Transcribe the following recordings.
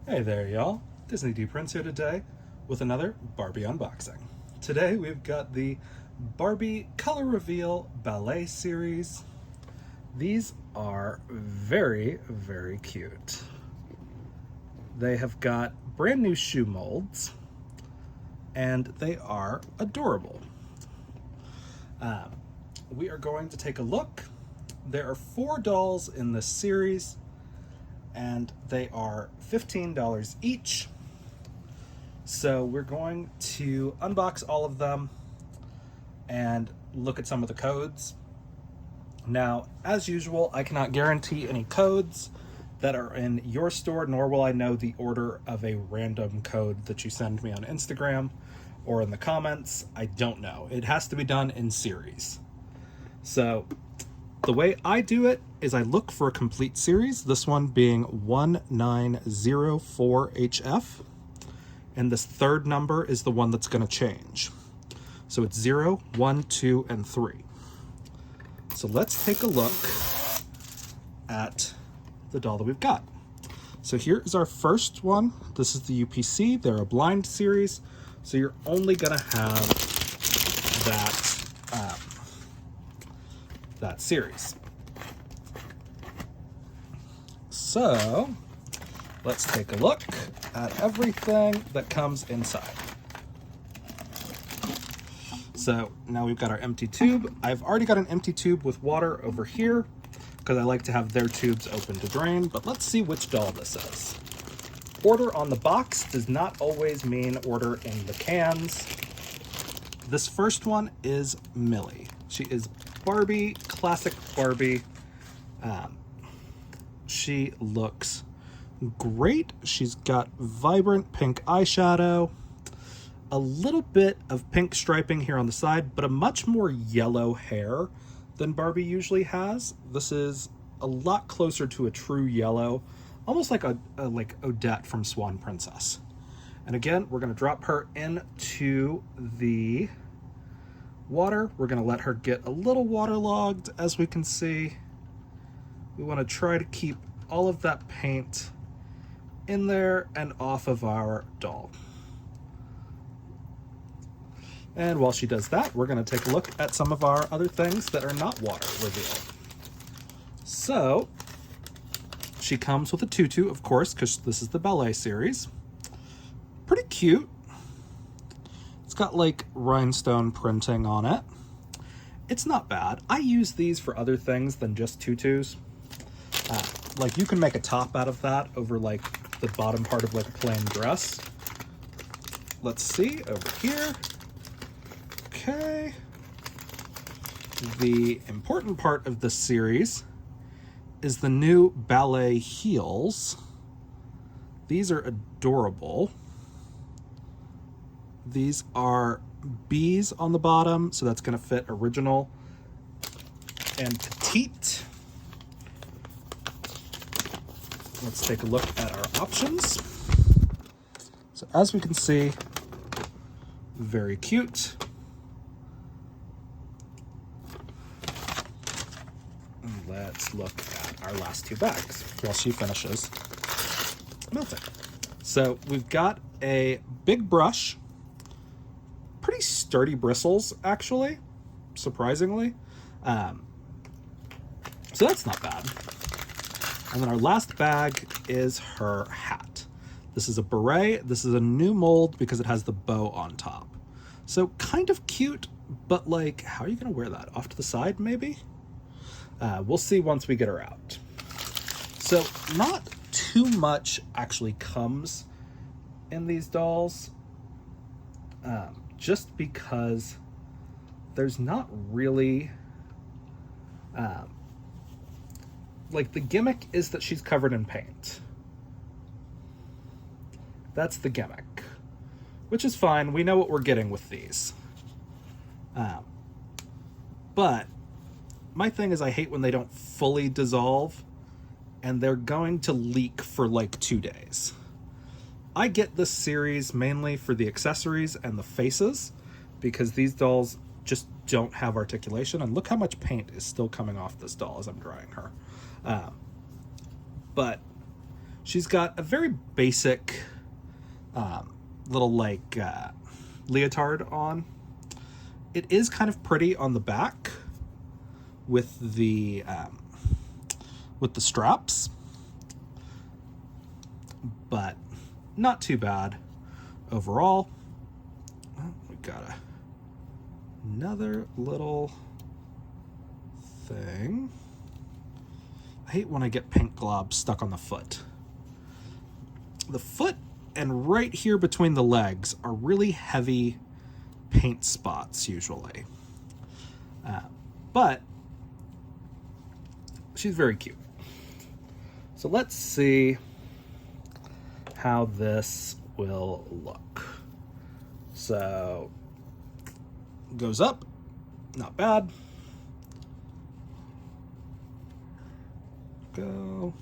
Hey there, y'all. Disney D Prince here today with another Barbie unboxing. Today we've got the Barbie Color Reveal Ballet series. These are very, very cute. They have got brand new shoe molds and they are adorable. We are going to take a look. There are 4 dolls in this series and they are $15 each. So we're going to unbox all of them and look at some of the codes. Now, as usual, I cannot guarantee any codes that are in your store, nor will I know the order of a random code that you send me on Instagram or in the comments. I don't know. It has to be done in series. So the way I do it is I look for a complete series, this one being 1904HF, and this third number is the one that's going to change. So it's 0, 1, 2, and 3. So let's take a look at the doll that we've got. So here is our first one. This is the UPC. They're a blind series, so you're only going to have that series. So let's take a look at everything that comes inside. So now we've got our empty tube. I've already got an empty tube with water over here because I like to have their tubes open to drain, but let's see which doll this is. Order on the box does not always mean order in the cans. This first one is Millie. She is Barbie, classic Barbie. She looks great. She's got vibrant pink eyeshadow, a little bit of pink striping here on the side, but a much more yellow hair than Barbie usually has. This is a lot closer to a true yellow, almost like like Odette from Swan Princess. And again, we're going to drop her into the water. We're going to let her get a little waterlogged. As we can see, we want to try to keep all of that paint in there and off of our doll. And while she does that, we're going to take a look at some of our other things that are not water reveal. So she comes with a tutu, of course, because this is the Ballet series. Pretty cute. It's got like rhinestone printing on it. It's not bad. I use these for other things than just tutus. Like you can make a top out of that over like the bottom part of like a plain dress. Let's see over here. Okay. The important part of this series is the new Ballet heels. These are adorable. These are bees on the bottom, so that's going to fit original and petite. Let's take a look at our options. So as we can see, very cute. Let's look at our last 2 bags while she finishes melting. So we've got a big brush, pretty sturdy bristles actually, surprisingly. So that's not bad. And then our last bag is her hat. This is a beret. This is a new mold because it has the bow on top. So kind of cute, but like, how are you gonna wear that? Off to the side, maybe? We'll see once we get her out. So not too much actually comes in these dolls, just because there's not really, like the gimmick is that she's covered in paint. That's the gimmick, which is fine. We know what we're getting with these. But my thing is I hate when they don't fully dissolve and they're going to leak for like 2 days. I get this series mainly for the accessories and the faces because these dolls just don't have articulation. And look how much paint is still coming off this doll as I'm drying her. But She's got a very basic little like leotard on. It is kind of pretty on the back with the straps, but not too bad overall. We got another little thing. I hate when I get paint globs stuck on the foot. The foot and right here between the legs are really heavy paint spots usually. But she's very cute. So let's see how this will look. So goes up, not bad. Go.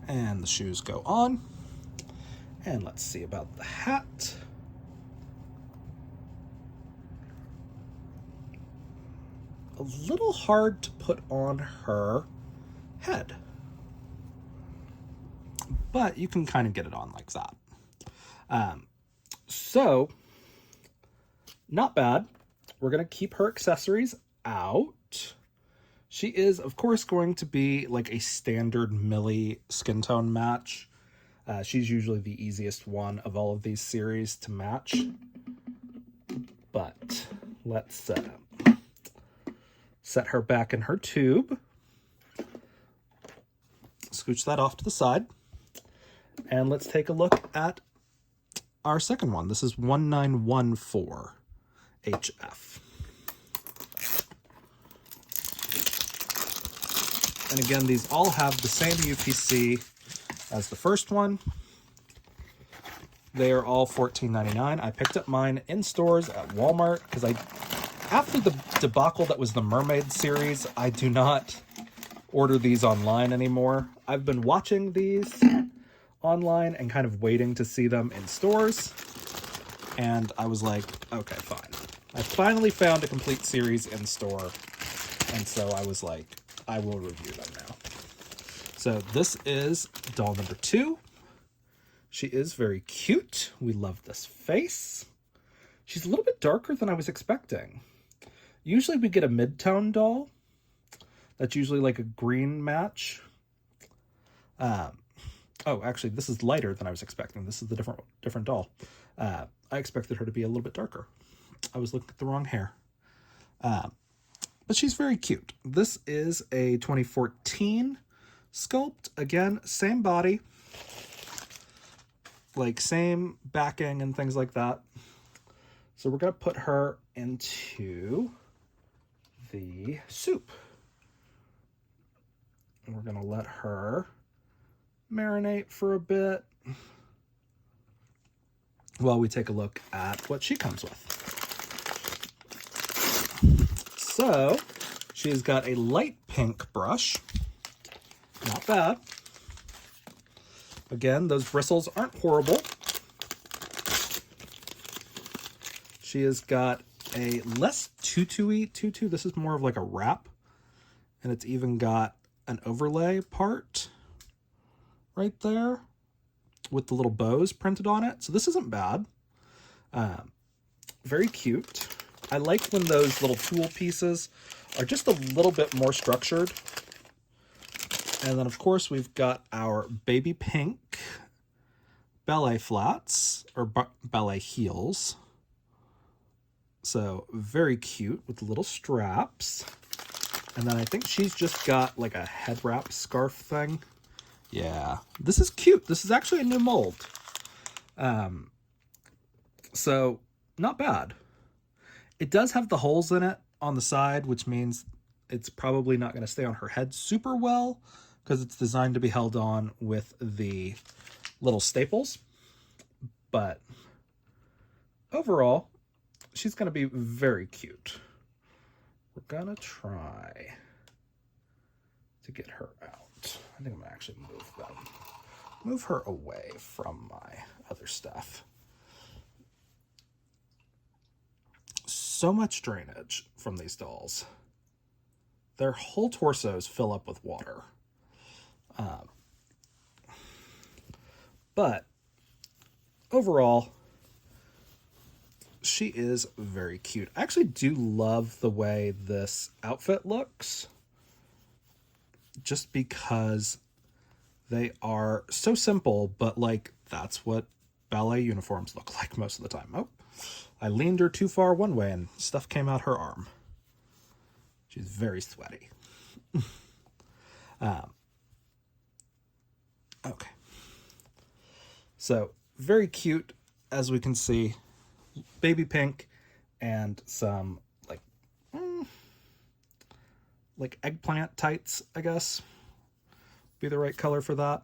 And the shoes go on. And let's see about the hat. A little hard to put on her head, but you can kind of get it on like that. So not bad. We're going to keep her accessories out. She is, of course, going to be like a standard Millie skin tone match. She's usually the easiest one of all of these series to match. But let's set her back in her tube. Scooch that off to the side. And let's take a look at our second one. This is 1914 HF. And again, these all have the same UPC as the first one. They are all $14.99. I picked up mine in stores at Walmart because after the debacle that was the Mermaid series, I do not order these online anymore. I've been watching these online and kind of waiting to see them in stores. And I was like, okay, fine. I finally found a complete series in store. And so I was like, I will review them now. So this is doll number 2. She is very cute. We love this face. She's a little bit darker than I was expecting. Usually we get a mid-tone doll. That's usually like a green match. Oh, actually, this is lighter than I was expecting. This is the different doll. I expected her to be a little bit darker. I was looking at the wrong hair. But she's very cute. This is a 2014 sculpt. Again, same body. Like same backing and things like that. So we're going to put her into the soup. And we're going to let her marinate for a bit while we take a look at what she comes with. So she's got a light pink brush. Not bad. Again, those bristles aren't horrible. She has got a less tutu-y tutu. This is more of like a wrap. And it's even got an overlay part right there with the little bows printed on it. So this isn't bad. Very cute. I like when those little tool pieces are just a little bit more structured. And then, of course, we've got our baby pink ballet flats, or ballet heels. So very cute with the little straps. And then I think she's just got like a head wrap scarf thing. Yeah, this is cute. This is actually a new mold. So not bad. It does have the holes in it on the side, which means it's probably not going to stay on her head super well because it's designed to be held on with the little staples. But overall, she's going to be very cute. We're going to try to get her out. I think I'm going to actually move her away from my other stuff. So much drainage from these dolls. Their whole torsos fill up with water. But overall, she is very cute. I actually do love the way this outfit looks, just because they are so simple, but like that's what ballet uniforms look like most of the time. Oh, I leaned her too far one way and stuff came out her arm. She's very sweaty. Okay. So very cute, as we can see, baby pink and some like eggplant tights, I guess, be the right color for that.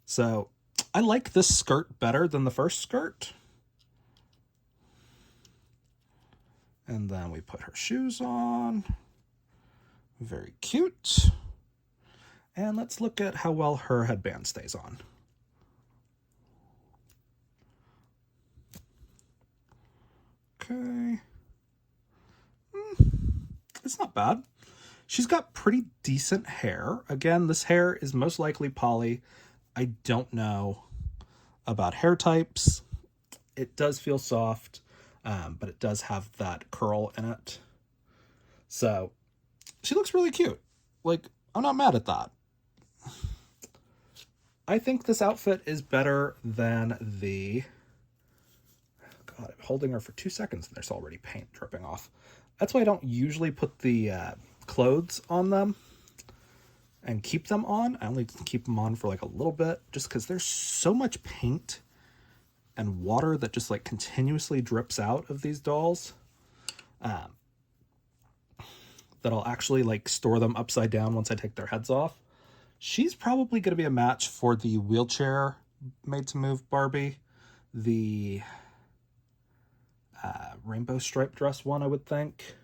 So I like this skirt better than the first skirt. And then we put her shoes on. Very cute. And let's look at how well her headband stays on. Okay. It's not bad. She's got pretty decent hair. Again, this hair is most likely poly. I don't know about hair types. It does feel soft, but it does have that curl in it. So she looks really cute. Like, I'm not mad at that. I think this outfit is better than the... God, I'm holding her for 2 seconds and there's already paint dripping off. That's why I don't usually put the clothes on them and keep them on. I only keep them on for like a little bit, just because there's so much paint and water that just like continuously drips out of these dolls that I'll actually like store them upside down once I take their heads off. She's probably going to be a match for the wheelchair made to move Barbie, the rainbow striped dress one, I would think.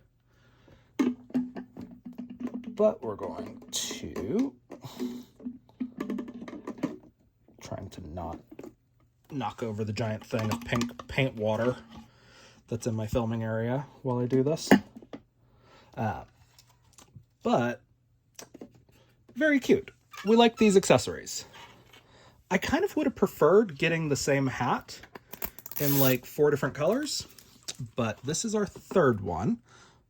But we're going to... trying to not knock over the giant thing of pink paint water that's in my filming area while I do this. But very cute. We like these accessories. I kind of would have preferred getting the same hat in like 4 different colors, but this is our third one.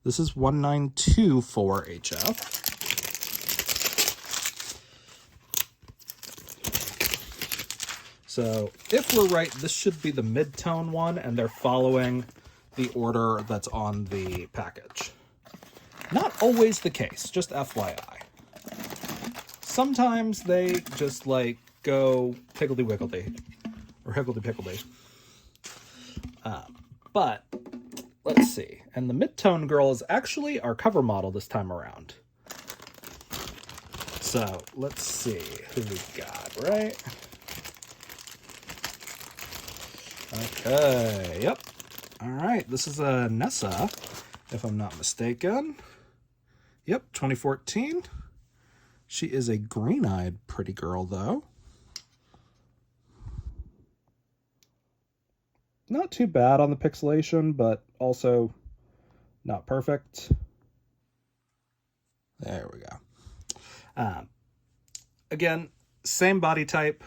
This is 1924 HF. So if we're right, this should be the mid-tone one, and they're following the order that's on the package. Not always the case, just FYI. Sometimes they just like go higgledy-wiggledy or higgledy-piggledy. But let's see. And the mid-tone girl is actually our cover model this time around. So let's see who we got, right? Okay, yep. All right, this is a Nessa, if I'm not mistaken. Yep, 2014. She is a green-eyed pretty girl, though. Not too bad on the pixelation, but also not perfect. There we go. Again, same body type.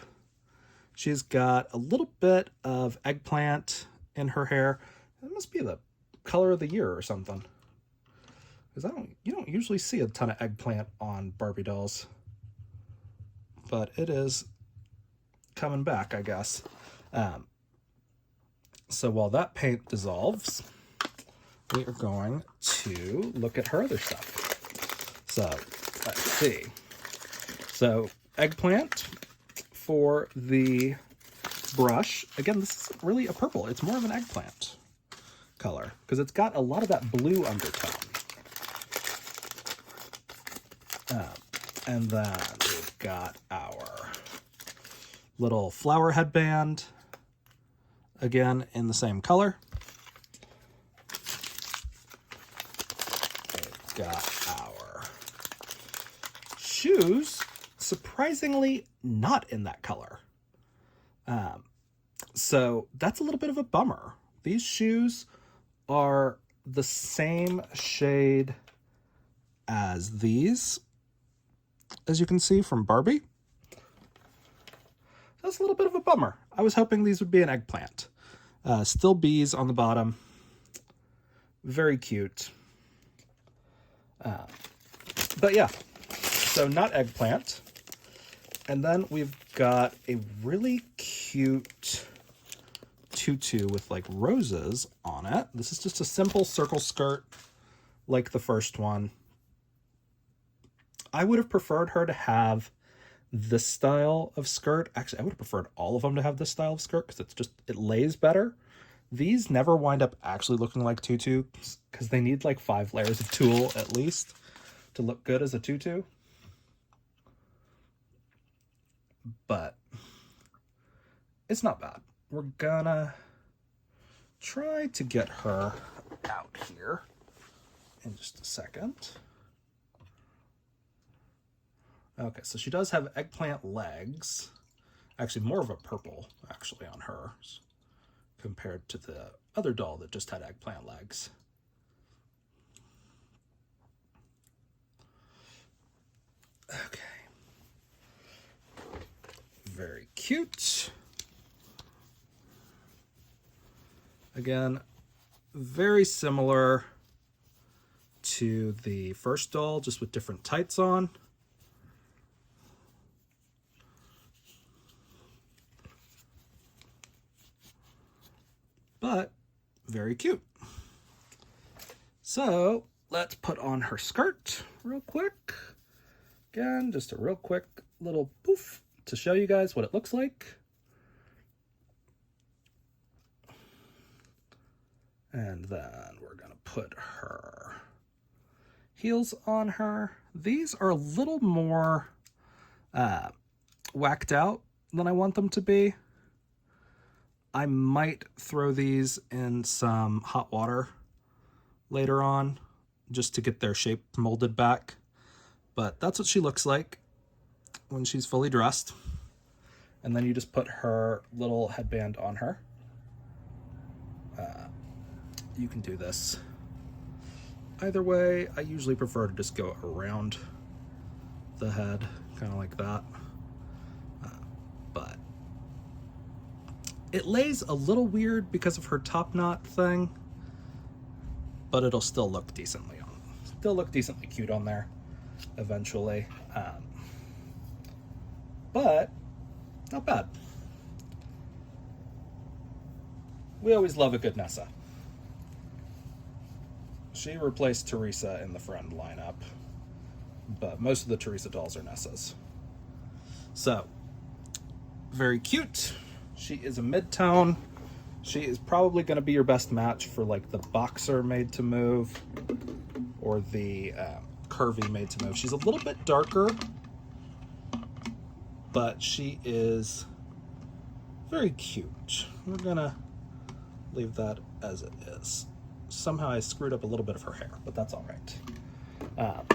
She's got a little bit of eggplant in her hair. It must be the color of the year or something. Because you don't usually see a ton of eggplant on Barbie dolls. But it is coming back, I guess. So while that paint dissolves, we are going to look at her other stuff. So let's see. So eggplant for the brush. Again, this isn't really a purple. It's more of an eggplant color because it's got a lot of that blue undertone. And then we've got our little flower headband, again in the same color. We've got our shoes, surprisingly not in that color. So that's a little bit of a bummer. These shoes are the same shade as these, as you can see from Barbie. That's a little bit of a bummer. I was hoping these would be an eggplant. Still bees on the bottom. Very cute. But yeah, so not eggplant. And then we've got a really cute tutu with like roses on it. This is just a simple circle skirt like the first one. I would have preferred her to have this style of skirt. Actually, I would have preferred all of them to have this style of skirt because it lays better. These never wind up actually looking like tutus because they need like 5 layers of tulle at least to look good as a tutu. But it's not bad. We're gonna try to get her out here in just a second. Okay, so she does have eggplant legs. Actually, more of a purple, actually, on hers compared to the other doll that just had eggplant legs. Okay. Very cute. Again, very similar to the first doll, just with different tights on. But very cute. So let's put on her skirt real quick. Again, just a real quick little poof to show you guys what it looks like. And then we're gonna put her heels on her. These are a little more whacked out than I want them to be. I might throw these in some hot water later on just to get their shape molded back. But that's what she looks like when she's fully dressed. And then you just put her little headband on her. You can do this either way. I usually prefer to just go around the head, kind of like that. But it lays a little weird because of her top knot thing, but it'll still look decently cute on there eventually. But not bad. We always love a good Nessa. She replaced Teresa in the friend lineup, but most of the Teresa dolls are Nessas. So, very cute. She is a mid-tone. She is probably going to be your best match for like the boxer made to move or the curvy made to move. She's a little bit darker, but she is very cute. We're going to leave that as it is. Somehow I screwed up a little bit of her hair, but that's all right. I'll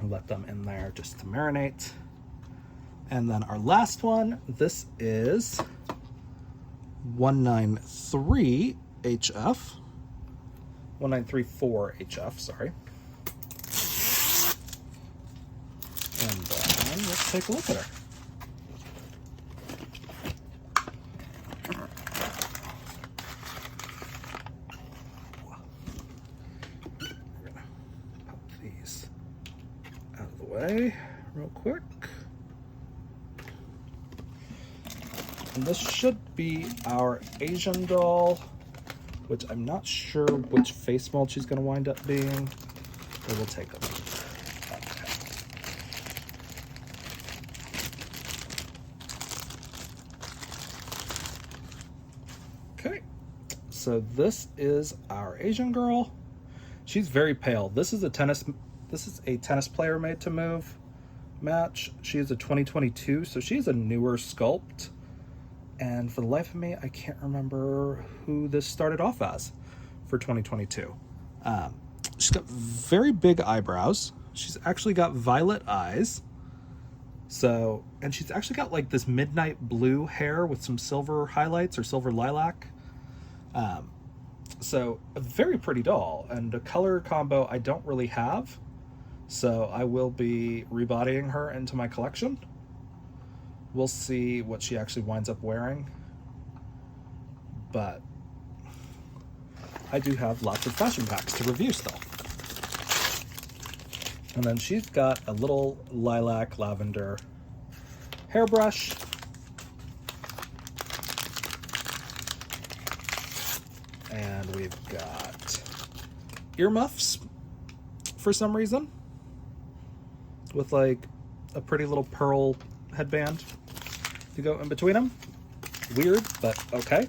let them in there just to marinate. And then our last one, this is 193 HF. 1934 HF, sorry. And then let's take a look at her. We're gonna pop these out of the way real quick. And this should be our Asian doll, which I'm not sure which face mold she's going to wind up being, but we'll take a look. Okay, so this is our Asian girl. She's very pale. This is a tennis player made to move match. She is a 2022, so she is a newer sculpt. And for the life of me, I can't remember who this started off as for 2022. She's got very big eyebrows. She's actually got violet eyes. So, and she's actually got like this midnight blue hair with some silver highlights or silver lilac. So a very pretty doll, and a color combo I don't really have. So I will be rebodying her into my collection. We'll see what she actually winds up wearing. But I do have lots of fashion packs to review still. And then she's got a little lilac lavender hairbrush. And we've got earmuffs for some reason with like a pretty little pearl headband to go in between them. Weird, but okay.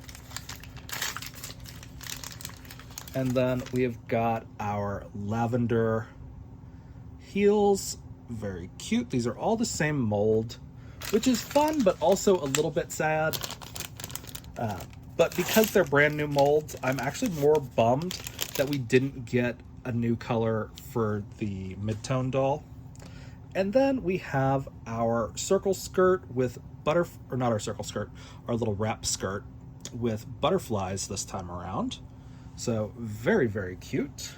And then we've got our lavender heels. Very cute. These are all the same mold, which is fun, but also a little bit sad. But because they're brand new molds, I'm actually more bummed that we didn't get a new color for the mid-tone doll. And then we have our circle skirt with not our circle skirt, our little wrap skirt with butterflies this time around. So very, very cute.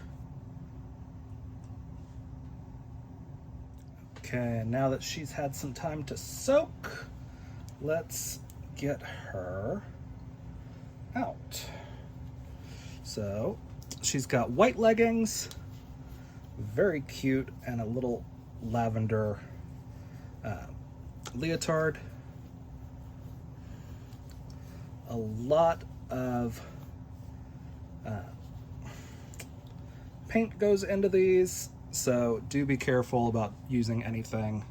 Okay, now that she's had some time to soak, let's get her out. So she's got white leggings, very cute, and a little lavender leotard. A lot of paint goes into these, so do be careful about using anything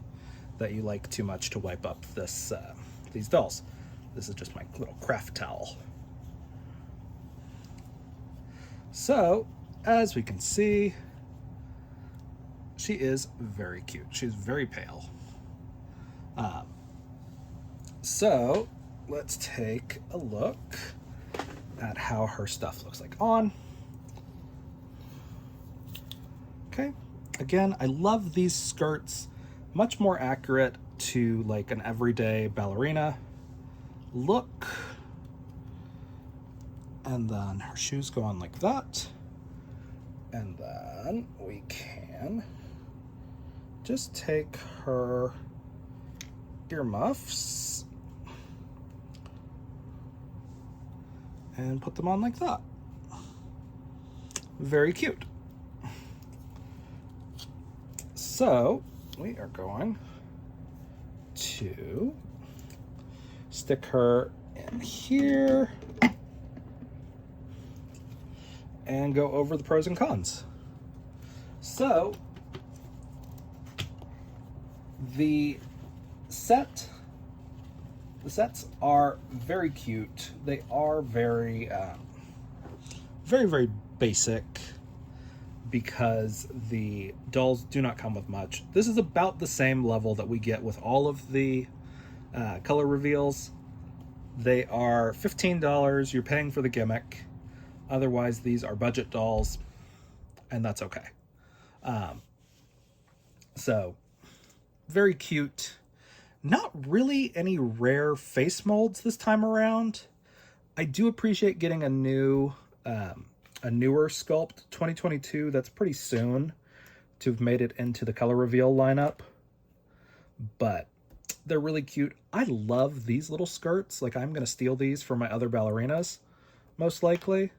that you like too much to wipe up these dolls. This is just my little craft towel. So, as we can see, she is very cute. She's very pale. So, let's take a look at how her stuff looks like on. Okay, again, I love these skirts. Much more accurate to like an everyday ballerina look. And then her shoes go on like that. And then we can just take her earmuffs and put them on like that. Very cute. So we are going to stick her in here and go over the pros and cons. So the sets are very cute. They are very, very basic because the dolls do not come with much. This is about the same level that we get with all of the color reveals. They are $15. You're paying for the gimmick. Otherwise, these are budget dolls, and that's okay. So, very cute. Not really any rare face molds this time around. I do appreciate getting a newer sculpt 2022. That's pretty soon to have made it into the color reveal lineup. But they're really cute. I love these little skirts. Like, I'm going to steal these for my other ballerinas, most likely.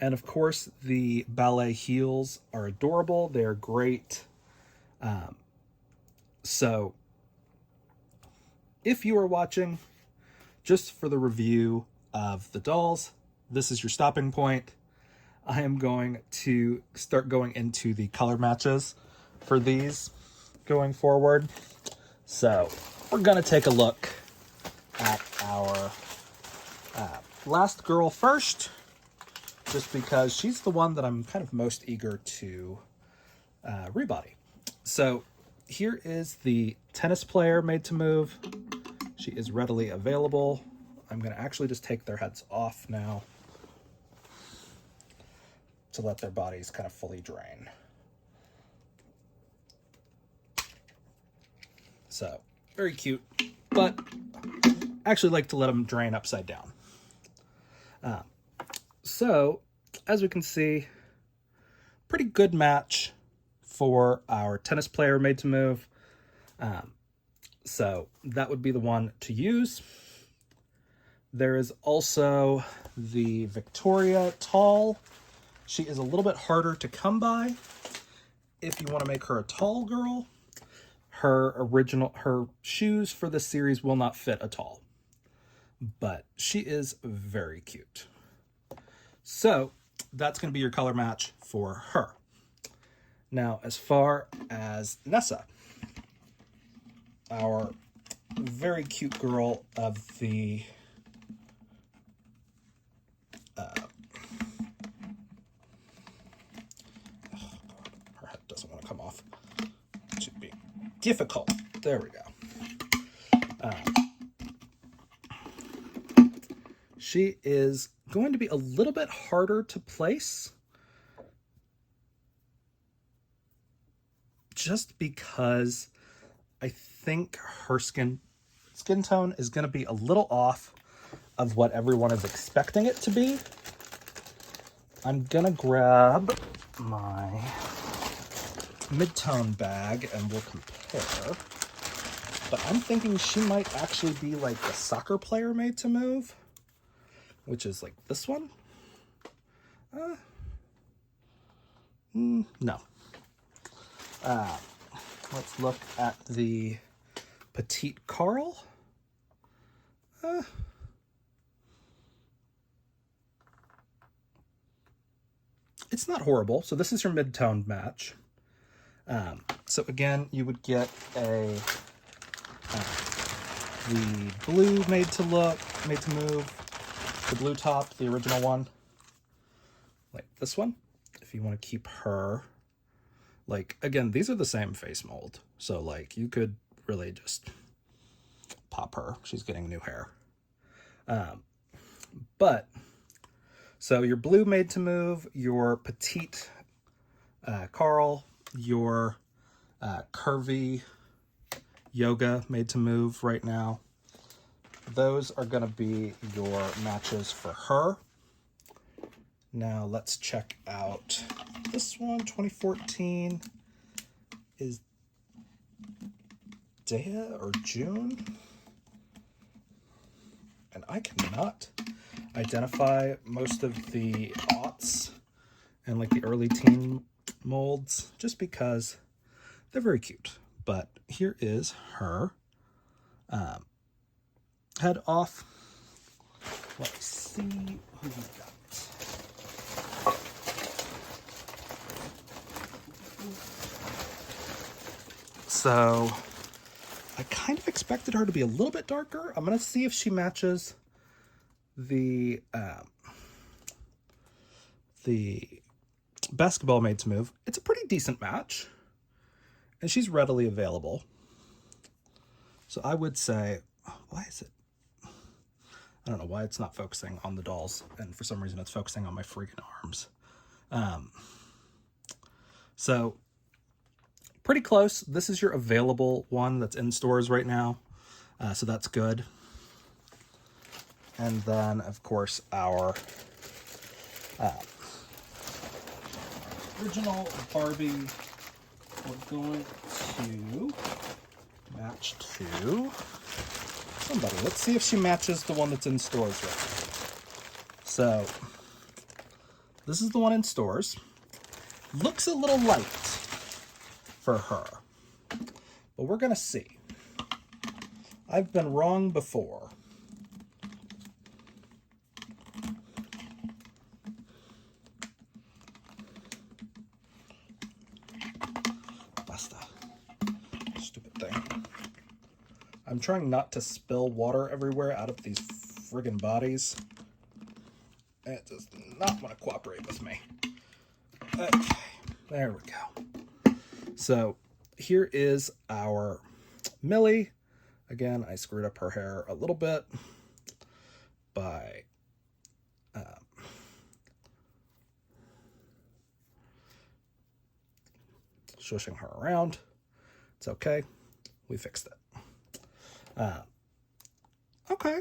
And of course, the ballet heels are adorable. They're great. So if you are watching just for the review of the dolls, this is your stopping point. I am going to start going into the color matches for these going forward. So we're going to take a look at our last girl first, just because she's the one that I'm kind of most eager to rebody. So here is the tennis player made to move. She is readily available. I'm going to actually just take their heads off now to let their bodies kind of fully drain. So, very cute, but I actually like to let them drain upside down. So, as we can see, pretty good match for our tennis player made to move. So that would be the one to use. There is also the Victoria Tall. She is a little bit harder to come by if you want to make her a tall girl. Her shoes for this series will not fit a tall, but she is very cute. So that's going to be your color match for her. Now, as far as Nessa, our very cute girl of the her head doesn't want to come off. It should be difficult. There we go. She is going to be a little bit harder to place just because I think her skin tone is going to be a little off of what everyone is expecting it to be. I'm going to grab my mid-tone bag and we'll compare. But I'm thinking she might actually be like a soccer player made to move, which is like this one. No. Let's look at the Petite Carl. It's not horrible. So this is your mid-toned match. So again, you would get the blue made to move, the blue top, the original one, like this one. If you want to keep her, like, again, these are the same face mold. So like you could really just pop her. She's getting new hair. But so your blue made to move, your petite Carl, your curvy yoga made to move right now. Those are going to be your matches for her. Now let's check out this one. 2014 is Dea or June. And I cannot identify most of the aughts and like the early teen molds just because they're very cute. But here is her head off. Let's see who we got. So I kind of expected her to be a little bit darker. I'm going to see if she matches the basketball made to move. It's a pretty decent match, and she's readily available. So I would say, why is it? I don't know why it's not focusing on the dolls, and for some reason it's focusing on my freaking arms. So pretty close. This is your available one that's in stores right now. So that's good. And then, of course, our original Barbie, we're going to match to somebody. Let's see if she matches the one that's in stores right now. So this is the one in stores. Looks a little light for her, but we're gonna see. I've been wrong before. Basta. Stupid thing. I'm trying not to spill water everywhere out of these friggin' bodies. It does not want to cooperate with me. Okay, there we go. So here is our Millie. Again, I screwed up her hair a little bit by shushing her around. It's okay. We fixed it. Okay.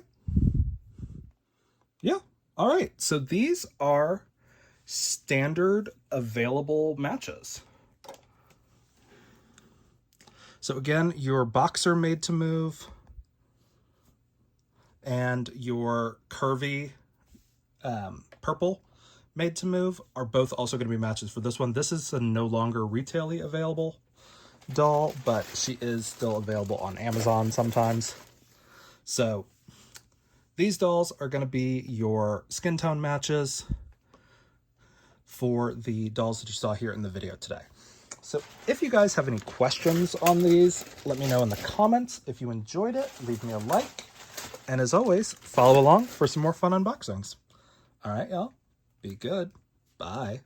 Yeah. All right. So these are standard available matches. So again, your boxer made to move and your curvy purple made to move are both also going to be matches for this one. This is a no longer retailly available doll, but she is still available on Amazon sometimes. So these dolls are going to be your skin tone matches for the dolls that you saw here in the video today. So if you guys have any questions on these, let me know in the comments. If you enjoyed it, leave me a like. And as always, follow along for some more fun unboxings. All right, y'all. Be good. Bye.